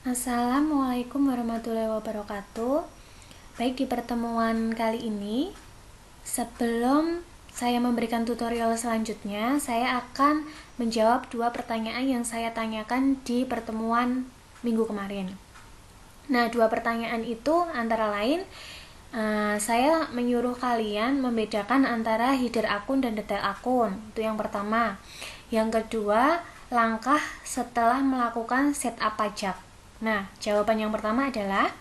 Assalamualaikum warahmatullahi wabarakatuh. Baik, di pertemuan kali ini, sebelum saya memberikan tutorial selanjutnya, saya akan menjawab dua pertanyaan yang saya tanyakan di pertemuan minggu kemarin. Nah, dua pertanyaan itu antara lain, saya menyuruh kalian membedakan antara header akun dan detail akun. Itu yang pertama. Yang kedua, langkah setelah melakukan setup pajak. Nah, jawaban yang pertama adalah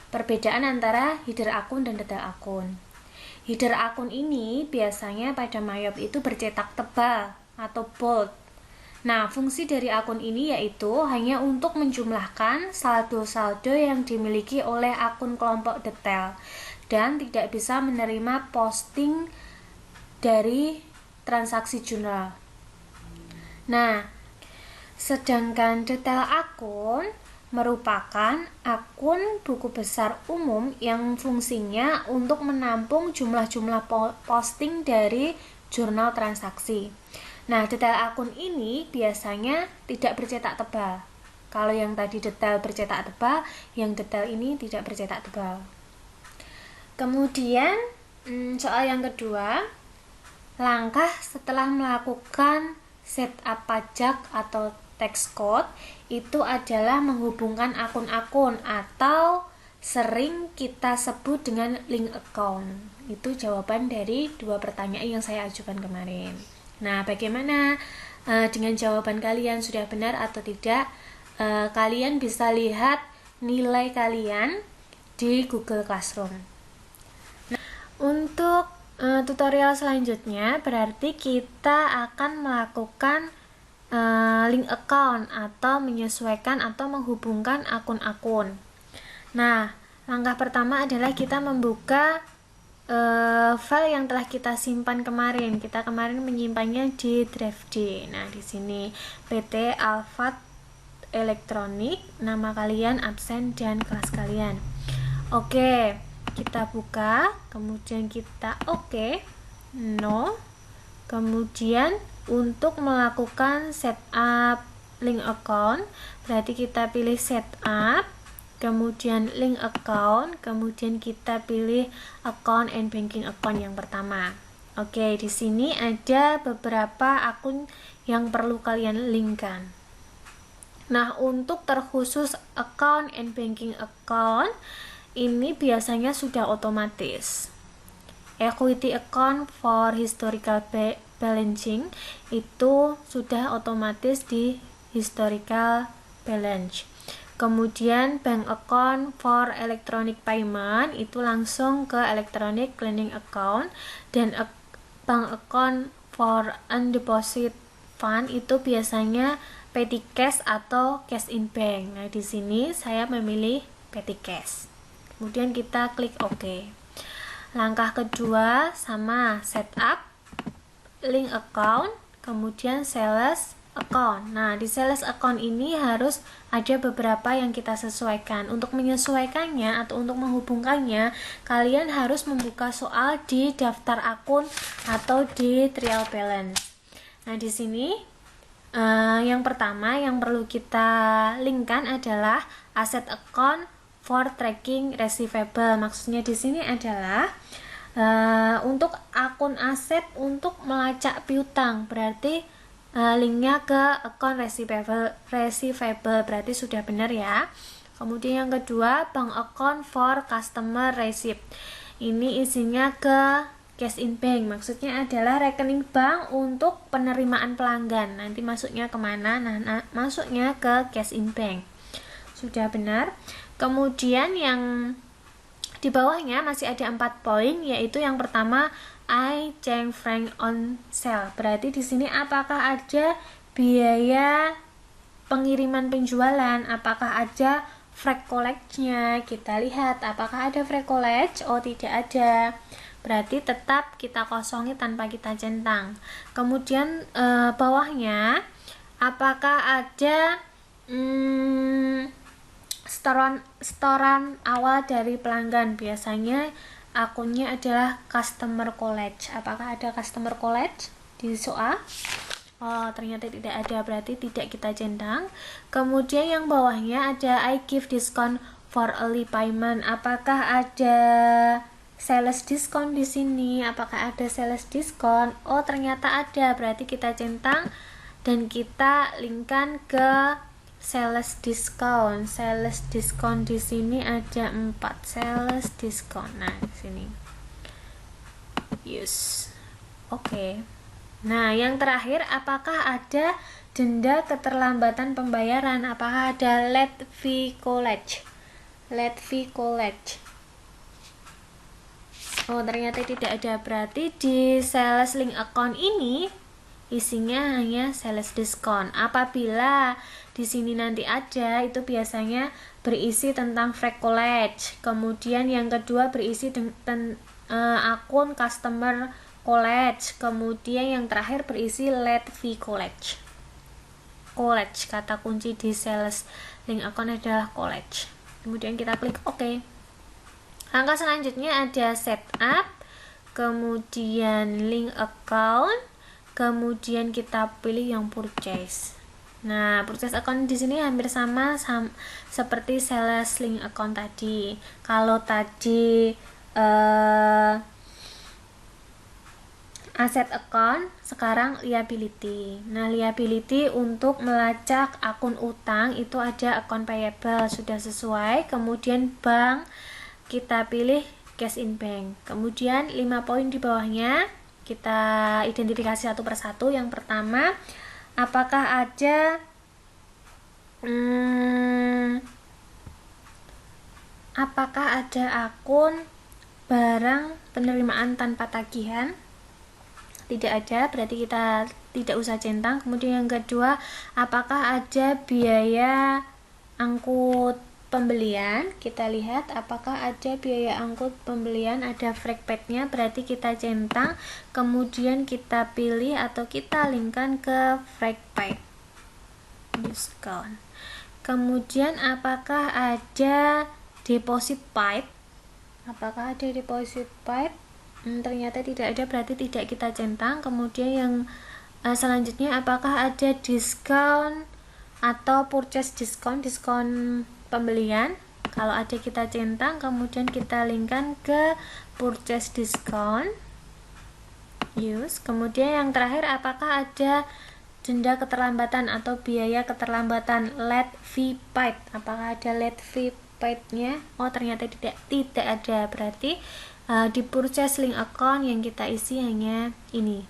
perbedaan antara header akun dan detail akun. Header akun ini biasanya pada Mayop itu bercetak tebal atau bold. Nah, fungsi dari akun ini yaitu hanya untuk menjumlahkan saldo-saldo yang dimiliki oleh akun kelompok detail dan tidak bisa menerima posting dari transaksi jurnal. Nah, sedangkan detail akun merupakan akun buku besar umum yang fungsinya untuk menampung jumlah-jumlah posting dari jurnal transaksi. Nah, detail akun ini biasanya tidak bercetak tebal. Kalau yang tadi detail bercetak tebal, yang detail ini tidak bercetak tebal. Kemudian, soal yang kedua, langkah setelah melakukan setup pajak atau tax code itu adalah menghubungkan akun-akun atau sering kita sebut dengan link account. Itu jawaban dari dua pertanyaan yang saya ajukan kemarin. Nah, bagaimana dengan jawaban kalian, sudah benar atau tidak? Kalian bisa lihat nilai kalian di Google Classroom. Nah, untuk tutorial selanjutnya berarti kita akan melakukan link account atau menyesuaikan atau menghubungkan akun-akun. Nah, langkah pertama adalah kita membuka file yang telah kita simpan kemarin. Kita kemarin menyimpannya di drive D. Nah, di sini PT Alfat Elektronik, nama kalian, absen, dan kelas kalian. Oke, kita buka, kemudian kita no, kemudian untuk melakukan setup link account, berarti kita pilih setup, kemudian link account, kemudian kita pilih account and banking account yang pertama. Oke, di sini ada beberapa akun yang perlu kalian linkkan. Nah, untuk terkhusus account and banking account, ini biasanya sudah otomatis. Equity account for historical balancing itu sudah otomatis di historical balance. Kemudian bank account for electronic payment itu langsung ke electronic clearing account, dan bank account for undeposit fund itu biasanya petty cash atau cash in bank. Nah, di sini saya memilih petty cash. Kemudian kita klik OK. Langkah kedua sama, setup link account, kemudian sales account. Nah, di sales account ini harus ada beberapa yang kita sesuaikan. Untuk menyesuaikannya atau untuk menghubungkannya, kalian harus membuka soal di daftar akun atau di trial balance. Nah, di sini yang pertama yang perlu kita linkkan adalah asset account for tracking receivable. Maksudnya di sini adalah untuk akun aset untuk melacak piutang, berarti linknya ke account receivable, berarti sudah benar ya. Kemudian yang kedua, bank account for customer receipt, ini isinya ke cash in bank, maksudnya adalah rekening bank untuk penerimaan pelanggan. Nanti masuknya kemana? Nah, masuknya ke cash in bank, sudah benar. Kemudian yang di bawahnya masih ada 4 poin, yaitu yang pertama I Cheng Frank on sale. Berarti di sini apakah ada biaya pengiriman penjualan, apakah ada freight collect-nya. Kita lihat apakah ada freight collect. Oh, tidak ada. Berarti tetap kita kosongi tanpa kita centang. Kemudian bawahnya apakah ada setoran awal dari pelanggan. Biasanya akunnya adalah customer collect. Apakah ada customer collect di soal? Oh, ternyata tidak ada, berarti tidak kita centang. Kemudian yang bawahnya ada I give discount for early payment. Apakah ada sales discount di sini? Apakah ada sales discount? Oh, ternyata ada, berarti kita centang dan kita linkkan ke sales discount. Sales discount di sini ada 4 sales discount. Nah, di sini. Yes. Oke. Nah, yang terakhir, apakah ada denda keterlambatan pembayaran? Apakah ada late fee college? Late fee college. Oh, ternyata tidak ada. Berarti di sales link account ini isinya hanya sales discount. Apabila di sini nanti ada, itu biasanya berisi tentang free college. Kemudian yang kedua berisi akun customer college. Kemudian yang terakhir berisi late fee college. College, kata kunci di sales link account adalah college. Kemudian kita klik OK. Langkah selanjutnya ada setup, kemudian link account, kemudian kita pilih yang purchase. Nah, purchase account di sini hampir sama seperti sales link account tadi. Kalau tadi asset account, sekarang liability. Nah, liability untuk melacak akun utang itu ada account payable, sudah sesuai. Kemudian bank, kita pilih cash in bank. Kemudian 5 poin di bawahnya kita identifikasi satu persatu. Yang pertama, apakah ada akun barang penerimaan tanpa tagihan? Tidak ada, berarti kita tidak usah centang. Kemudian yang kedua, apakah ada biaya angkut pembelian? Kita lihat apakah ada biaya angkut pembelian, ada freight paid-nya, berarti kita centang. Kemudian kita pilih atau kita linkkan ke freight paid discount. Kemudian apakah ada deposit paid? Apakah ada deposit paid? Ternyata tidak ada, berarti tidak kita centang. Kemudian yang selanjutnya, apakah ada diskon atau purchase diskon pembelian? Kalau ada kita centang, kemudian kita linkkan ke purchase diskon. Use. Kemudian yang terakhir, apakah ada denda keterlambatan atau biaya keterlambatan late fee paid? Apakah ada late fee paid-nya? Oh, ternyata tidak ada, berarti di purchase link account yang kita isi hanya ini.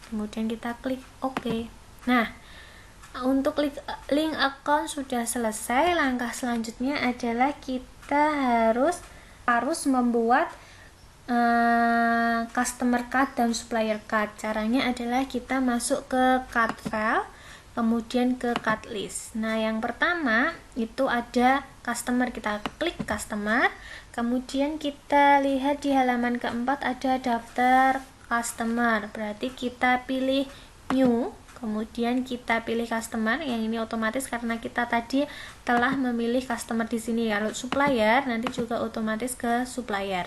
Kemudian kita klik OK. Nah, untuk link account sudah selesai. Langkah selanjutnya adalah kita harus membuat customer card dan supplier card. Caranya adalah kita masuk ke card file, kemudian ke card list. Nah, yang pertama itu ada customer, kita klik customer. Kemudian kita lihat di halaman keempat ada daftar customer, berarti kita pilih new, kemudian kita pilih customer. Yang ini otomatis karena kita tadi telah memilih customer di sini. Kalau supplier nanti juga otomatis ke supplier.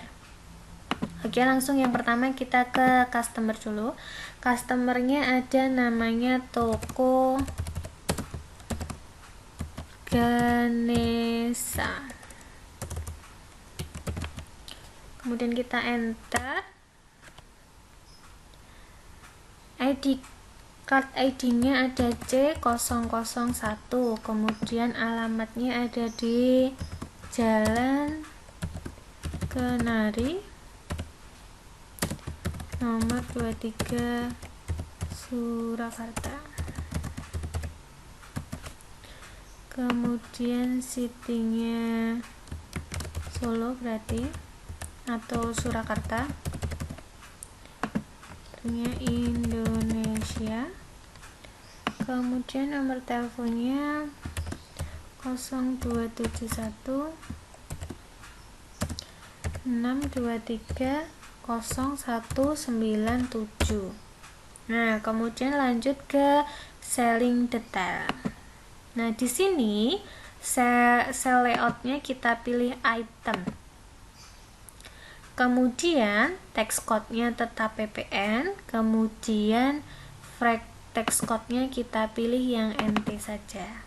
Oke, langsung yang pertama kita ke customer dulu. Customernya ada namanya Toko Ganesha. Kemudian kita enter. Card ID-nya ada C001. Kemudian alamatnya ada di Jalan Kenari nomor 23 Surakarta. Kemudian city-nya Solo berarti, atau Surakarta, Indonesia. Kemudian nomor teleponnya 0271 623 0197. Nah, kemudian lanjut ke selling detail. Nah, di sini cell layoutnya kita pilih item. Kemudian text code-nya tetap PPN, kemudian text code-nya kita pilih yang NT saja.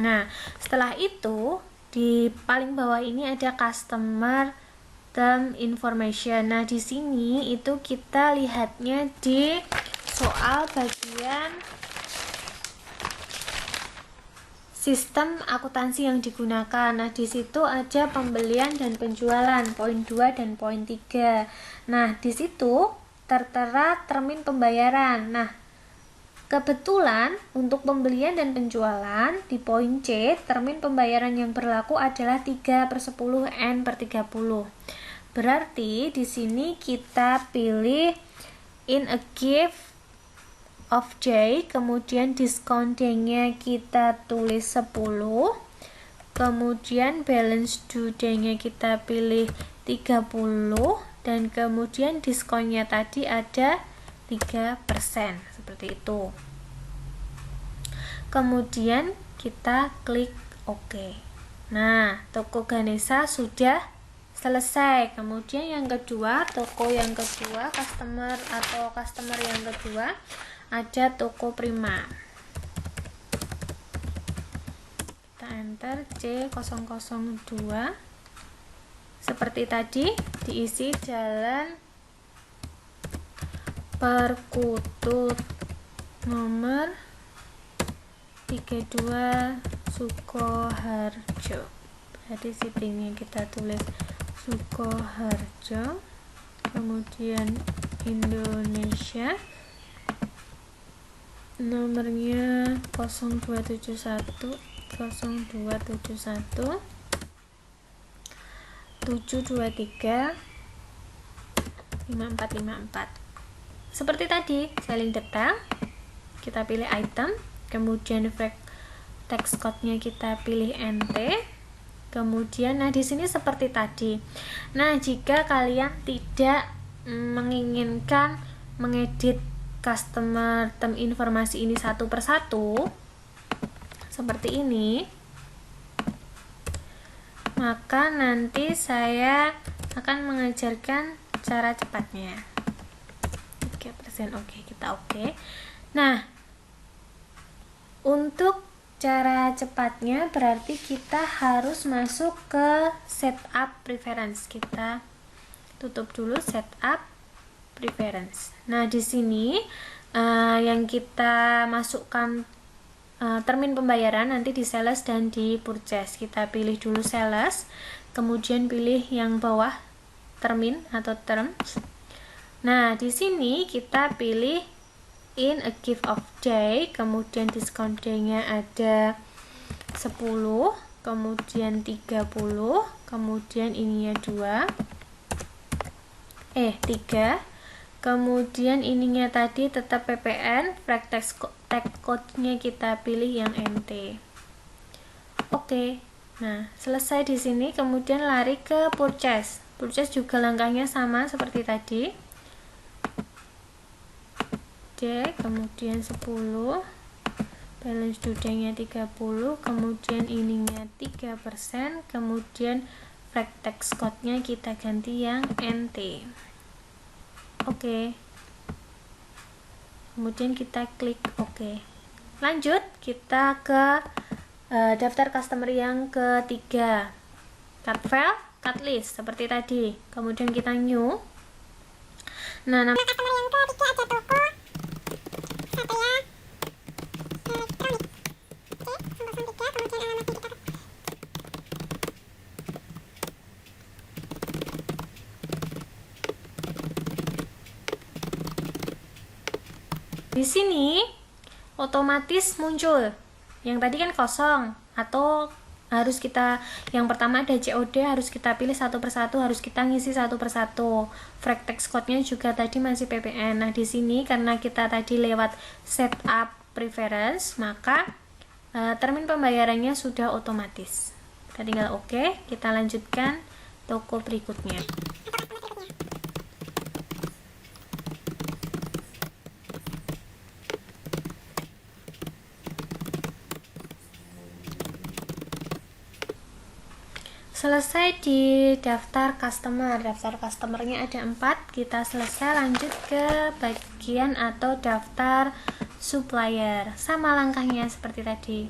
Nah, setelah itu di paling bawah ini ada customer term information. Nah, di sini itu kita lihatnya di soal bagian sistem akuntansi yang digunakan. Nah, di situ ada pembelian dan penjualan, poin 2 dan poin 3. Nah, di situ tertera termin pembayaran. Nah, kebetulan untuk pembelian dan penjualan di poin C, termin pembayaran yang berlaku adalah 3/10 N/30. Berarti di sini kita pilih in a gift of J, kemudian discount D-nya kita tulis 10, kemudian balance due D-nya kita pilih 30, dan kemudian diskonnya tadi ada 3%, seperti itu. Kemudian kita klik OK. Nah, toko Ganesha sudah selesai. Kemudian yang kedua, toko yang kedua, customer yang kedua ada toko Prima. Kita enter C002. Seperti tadi, diisi Jalan Perkutut nomor 32 Sukoharjo. Jadi shippingnya kita tulis Sukoharjo, kemudian Indonesia, nomornya 0271 0271 723 5454. Seperti tadi, selling detail, kita pilih item, kemudian text code-nya kita pilih NT, kemudian di sini seperti tadi. Nah, jika kalian tidak menginginkan mengedit customer term informasi ini satu persatu seperti ini, maka nanti saya akan mengajarkan cara cepatnya. 3%. Oke, kita oke. Nah, untuk cara cepatnya berarti kita harus masuk ke setup preference. Kita tutup dulu setup preference. Nah, di sini yang kita masukkan termin pembayaran nanti di sales dan di purchase. Kita pilih dulu sales, kemudian pilih yang bawah termin atau terms. Nah, di sini kita pilih in a gift of J, kemudian discount D-nya ada 10, kemudian 30, kemudian ininya 3, kemudian ininya tadi tetap PPN, text code-nya kita pilih yang NT. Oke. Nah, selesai di sini, kemudian lari ke purchase. Purchase juga langkahnya sama seperti tadi. D, kemudian 10, balance due-nya 30, kemudian ininya 3%, kemudian text code-nya kita ganti yang NT. Oke. Kemudian kita klik OK. Lanjut, kita ke daftar customer yang ketiga. Cut file, cut list, seperti tadi. Kemudian kita new. Nah, nama customer yang ketiga ada toko di sini otomatis muncul. Yang tadi kan kosong, atau harus kita, yang pertama ada COD, harus kita pilih satu persatu, harus kita ngisi satu persatu. Text code-nya juga tadi masih PPN. Nah, di sini karena kita tadi lewat setup preference, maka termin pembayarannya sudah otomatis. Kita tinggal OK, kita lanjutkan toko berikutnya. Selesai di daftar customer. Daftar customernya ada 4. Kita selesai, lanjut ke bagian atau daftar supplier. Sama langkahnya seperti tadi.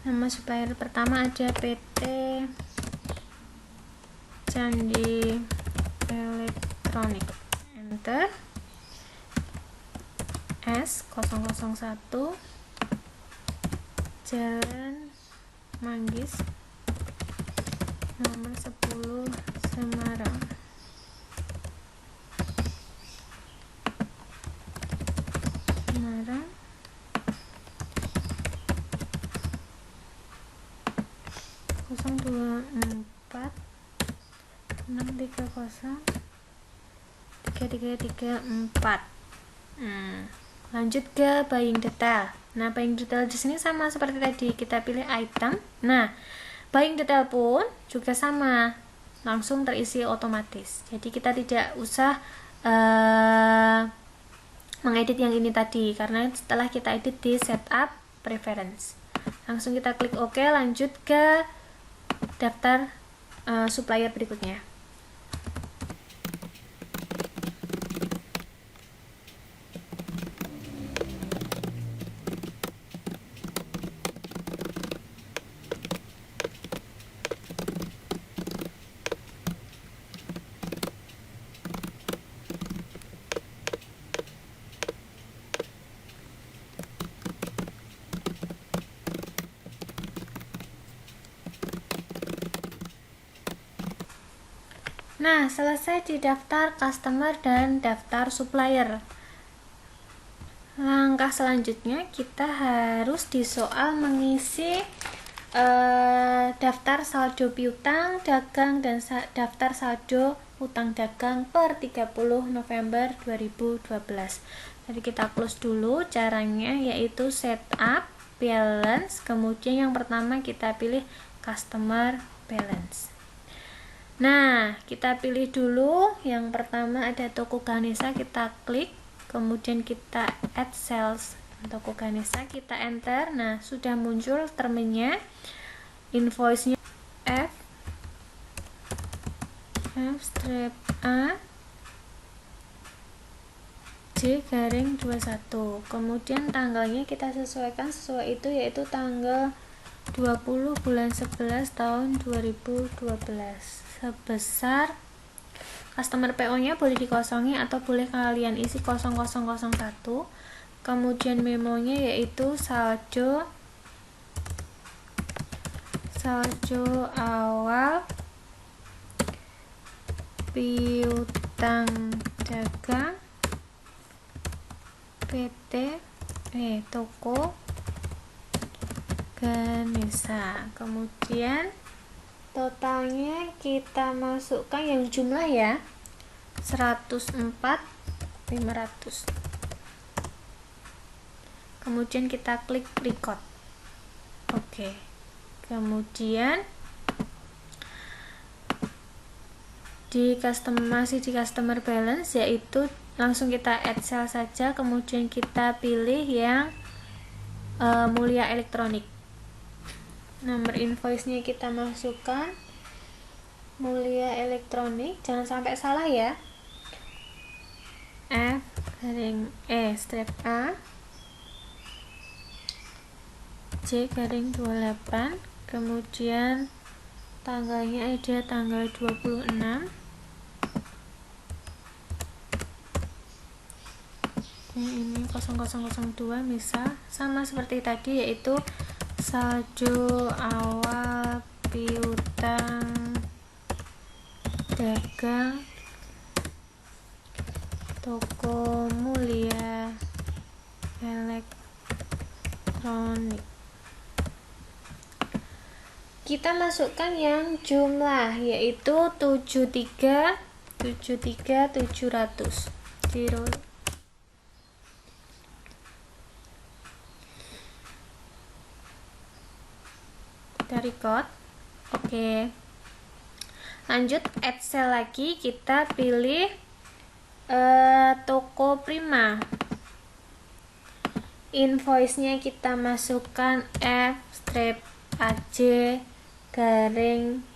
Nama supplier pertama ada PT Candi Elektronik. Enter. S001 Jalan Manggis nomor 10 Semarang. Semarang 024 630 3334. Lanjut ke buying detail. Nah, buying detail di sini sama seperti tadi, kita pilih item. Nah, buying detail pun juga sama, langsung terisi otomatis. Jadi kita tidak usah mengedit yang ini tadi, karena setelah kita edit di setup preference. Langsung kita klik OK, lanjut ke daftar supplier berikutnya. Nah, selesai di daftar customer dan daftar supplier. Langkah selanjutnya kita harus di soal mengisi daftar saldo piutang dagang dan daftar saldo utang dagang per 30 November 2012. Jadi kita close dulu. Caranya yaitu setup balance, kemudian yang pertama kita pilih customer balance. Nah, kita pilih dulu yang pertama ada toko Ganesha, kita klik, kemudian kita add sales toko Ganesha, kita enter. Nah, sudah muncul termnya, invoice-nya F strip A J-21. Kemudian tanggalnya kita sesuaikan sesuai itu, yaitu tanggal 20 bulan 11 tahun 2012. Sebesar customer PO-nya boleh dikosongi atau boleh kalian isi 0001. Kemudian memonya yaitu saldo awal piutang dagang PT toko Ganesha. Kemudian totalnya kita masukkan yang jumlah ya, 104.500. Kemudian kita klik record. Oke. Kemudian masih di customer balance, yaitu langsung kita add sell saja, kemudian kita pilih yang Mulia Elektronik. Nomor invoice-nya kita masukkan Mulia Elektronik, jangan sampai salah ya. F strip A J-28, kemudian tanggalnya ada tanggal 26. Ini 0002 misal, sama seperti tadi, yaitu saldo awal piutang dagang toko Mulia Elektronik. Kita masukkan yang jumlah, yaitu 73.700. Kita record. Oke. Lanjut add sell lagi, kita pilih toko Prima. Invoice-nya kita masukkan F strip AJ garing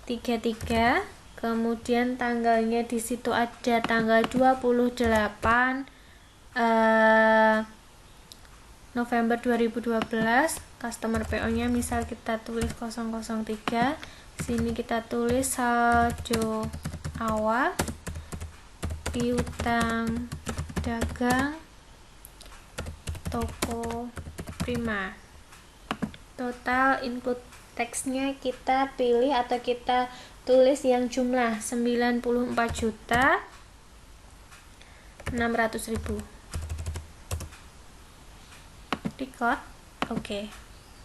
33, kemudian tanggalnya di situ ada tanggal 28 November 2012, customer PO-nya misal kita tulis 003, sini kita tulis saldo awal piutang dagang toko Prima. Total include teksnya kita pilih atau kita tulis yang jumlah 94.600.000. Record. Oke.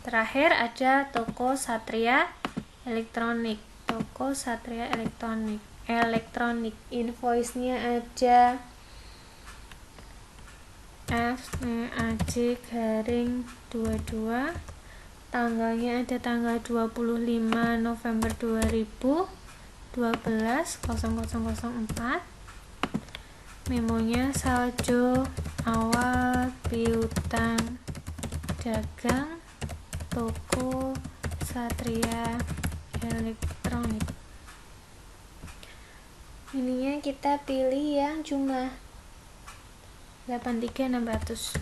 Terakhir ada toko Satria Elektronik. Toko Satria Elektronik. Invoice-nya ada FMAJ-22. Tanggalnya ada tanggal 25 November 2012 0004. Memonya saldo awal piutang dagang toko Satria Elektronik. Ininya kita pilih yang jumlah 83.600.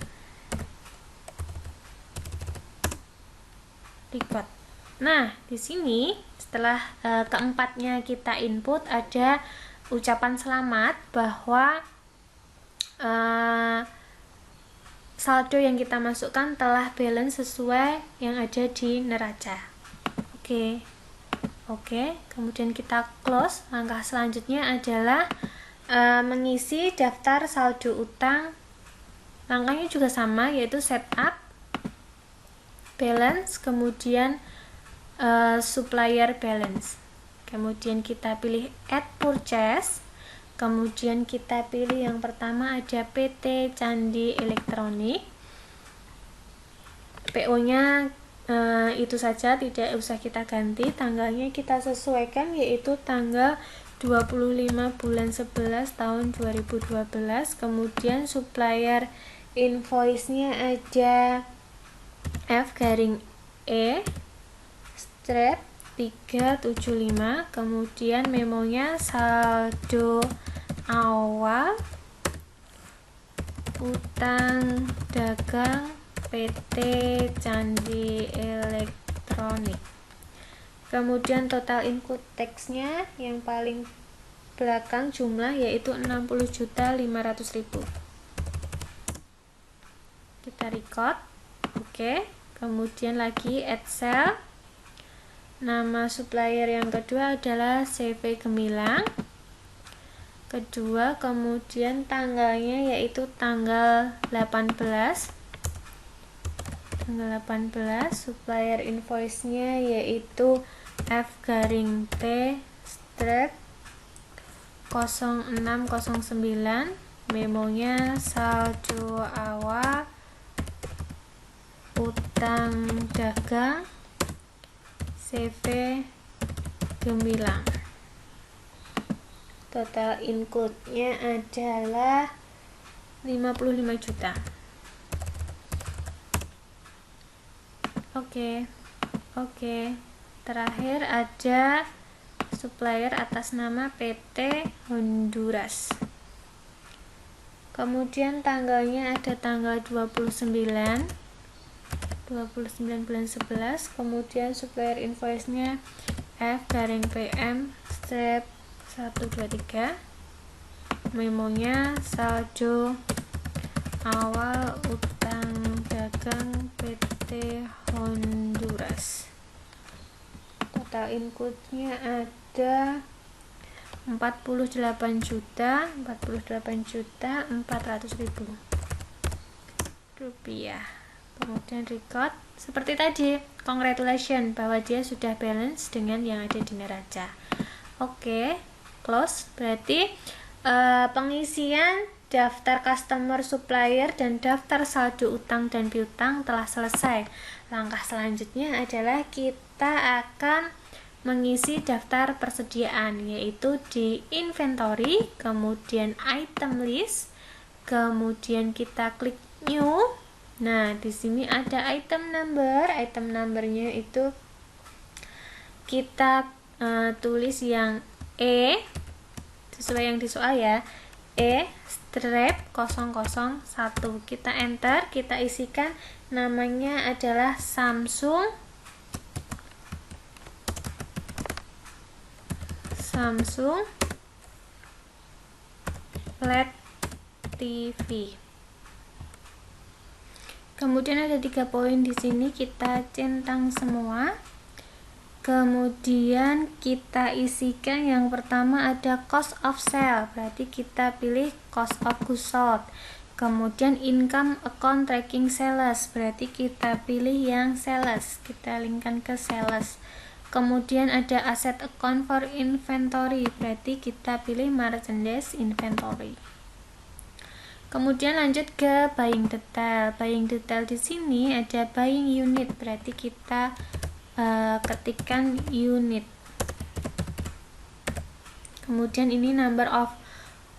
Record. Nah, di sini setelah keempatnya kita input ada ucapan selamat bahwa saldo yang kita masukkan telah balance sesuai yang ada di neraca. Oke, kemudian kita close. Langkah selanjutnya adalah mengisi daftar saldo utang. Langkahnya juga sama, yaitu setup, balance, kemudian supplier balance. Kemudian kita pilih add purchase. Kemudian kita pilih yang pertama ada PT Candi Elektronik. PO-nya itu saja, tidak usah kita ganti. Tanggalnya kita sesuaikan, yaitu tanggal 25 bulan 11 tahun 2012. Kemudian supplier invoice-nya ada F-E strap 375. Kemudian memonya saldo awal utang dagang PT Candi Elektronik. Kemudian total input teksnya yang paling belakang jumlah yaitu 60.500.000. Kita record. Oke. Kemudian lagi add cell. Nama supplier yang kedua adalah CV Gemilang. Kedua, kemudian tanggalnya yaitu tanggal 18. Supplier invoice-nya yaitu F-T strap 0609. Memonya saldo awal utang dagang CV Gemilang. Total include-nya adalah 55 juta. Oke. Terakhir ada supplier atas nama PT Honduras. Kemudian tanggalnya ada tanggal 29 bulan 11. Kemudian supplier invoice-nya F-PM strap 123. Memonya saldo awal utang dagang PT Honduras. Total inputnya ada 48.400.000 rupiah. Kemudian record seperti tadi, congratulations bahwa dia sudah balance dengan yang ada di neraca. Oke, close. Berarti pengisian daftar customer, supplier, dan daftar saldo utang dan piutang telah selesai. Langkah selanjutnya adalah kita akan mengisi daftar persediaan, yaitu di inventory, kemudian item list, kemudian kita klik new. Nah, di sini ada item number. Item numbernya itu kita tulis yang E sesuai yang di soal ya. E /001. Kita enter, kita isikan namanya adalah Samsung LED TV. Kemudian ada 3 poin di sini, kita centang semua. Kemudian kita isikan yang pertama ada cost of sale, berarti kita pilih cost of goods sold. Kemudian income account tracking sales, berarti kita pilih yang sales, kita linkkan ke sales. Kemudian ada asset account for inventory, berarti kita pilih merchandise inventory. Kemudian lanjut ke buying detail. Buying detail di sini ada buying unit, berarti kita ketikkan unit. Kemudian ini number of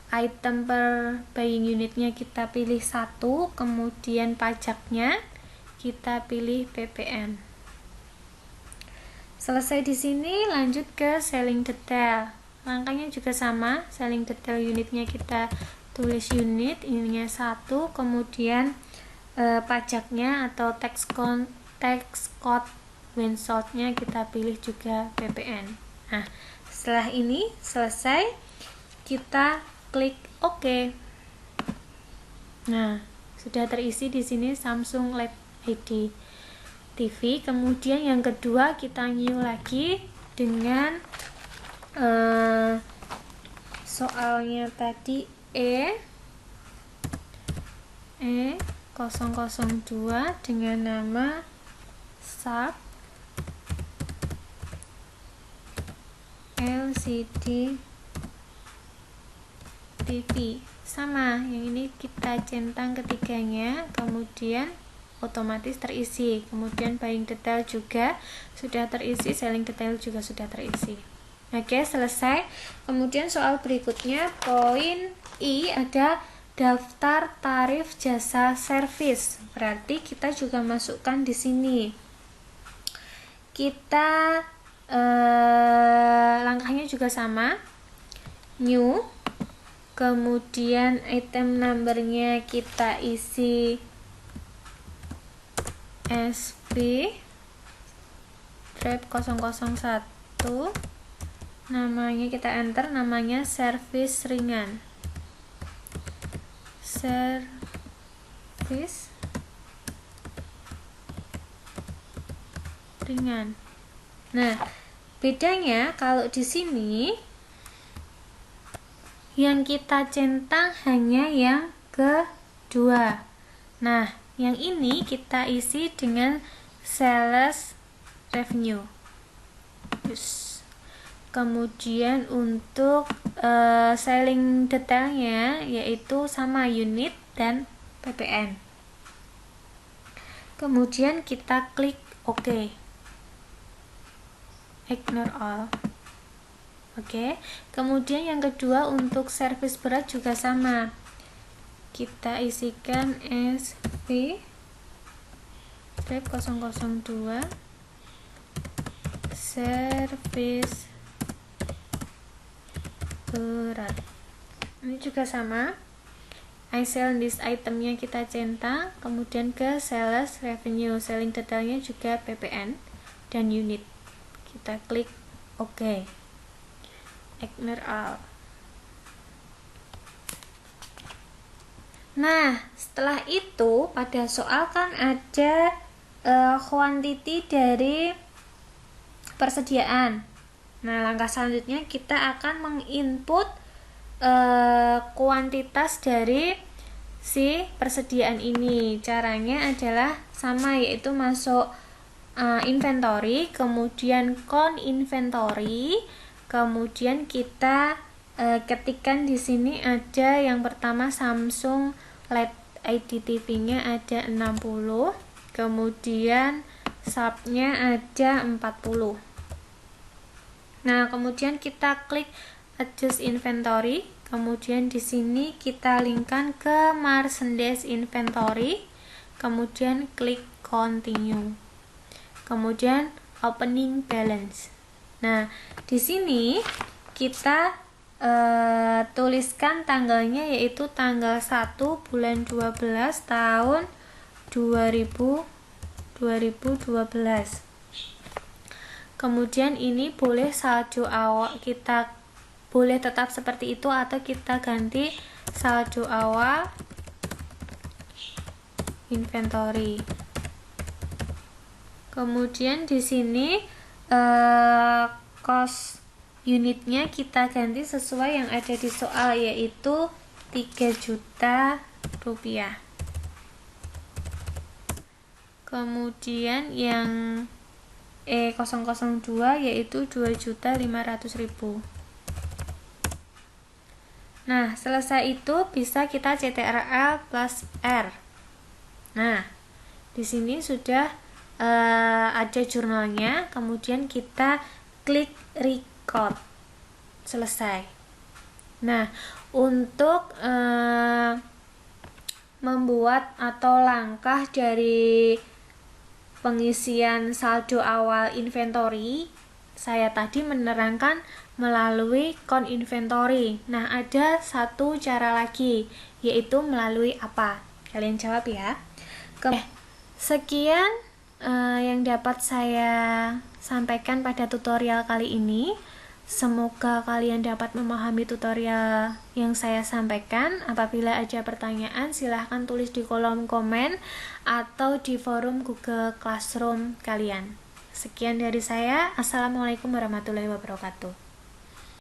item per buying unitnya kita pilih 1. Kemudian pajaknya kita pilih PPN. Selesai di sini, lanjut ke selling detail. Langkahnya juga sama, selling detail unitnya kita tulis unit, ininya 1, kemudian pajaknya atau tax code when sold-nya kita pilih juga PPN. Nah, setelah ini selesai, kita klik OK. Nah, sudah terisi di sini Samsung LED TV. Kemudian yang kedua kita new lagi dengan soalnya tadi E002 dengan nama SAP LCD TV. Sama, yang ini kita centang ketiganya, kemudian otomatis terisi. Kemudian buying detail juga sudah terisi, selling detail juga sudah terisi. Oke, selesai. Kemudian soal berikutnya, poin I, ada daftar tarif jasa servis. Berarti kita juga masukkan di sini. Kita langkahnya juga sama. New. Kemudian item numbernya kita isi SP /001. Namanya kita enter, namanya servis ringan. Servis ringan. Nah, bedanya kalau di sini yang kita centang hanya yang kedua. Nah, yang ini kita isi dengan sales revenue. Kemudian untuk selling detailnya yaitu sama unit dan PPN. Kemudian kita klik OK. Ignore all. Oke. Kemudian yang kedua untuk servis berat juga sama. Kita isikan SP /002 servis berat. Ini juga sama. I sell this itemnya kita centang, kemudian ke sales revenue, selling detailnya juga PPN dan unit. Kita klik OK. Ignore all. Nah, setelah itu pada soal kan ada quantity dari persediaan. Nah, langkah selanjutnya kita akan menginput kuantitas dari si persediaan ini. Caranya adalah sama, yaitu masuk inventory, kemudian count inventory, kemudian kita ketikkan di sini ada yang pertama Samsung LED TV-nya ada 60, kemudian SAP-nya ada 40. Nah, kemudian kita klik adjust inventory, kemudian di sini kita linkkan ke merchandise inventory, kemudian klik continue. Kemudian opening balance. Nah, di sini kita tuliskan tanggalnya, yaitu tanggal 1 bulan 12 tahun 2012. Kemudian ini boleh salju awal, kita boleh tetap seperti itu atau kita ganti salju awal inventory. Kemudian di sini cost unitnya kita ganti sesuai yang ada di soal, yaitu 3 juta rupiah. Kemudian yang E002 yaitu 2.500.000. Nah, selesai itu bisa kita CTRL plus R. Nah, di sini sudah ada jurnalnya, kemudian kita klik record. Selesai. Nah, untuk membuat atau langkah dari pengisian saldo awal inventory, saya tadi menerangkan melalui count inventory. Nah, ada satu cara lagi, yaitu melalui apa? Kalian jawab ya. Sekian yang dapat saya sampaikan pada tutorial kali ini. Semoga kalian dapat memahami tutorial yang saya sampaikan. Apabila ada pertanyaan, silahkan tulis di kolom komen atau di forum Google Classroom kalian. Sekian dari saya. Assalamualaikum warahmatullahi wabarakatuh.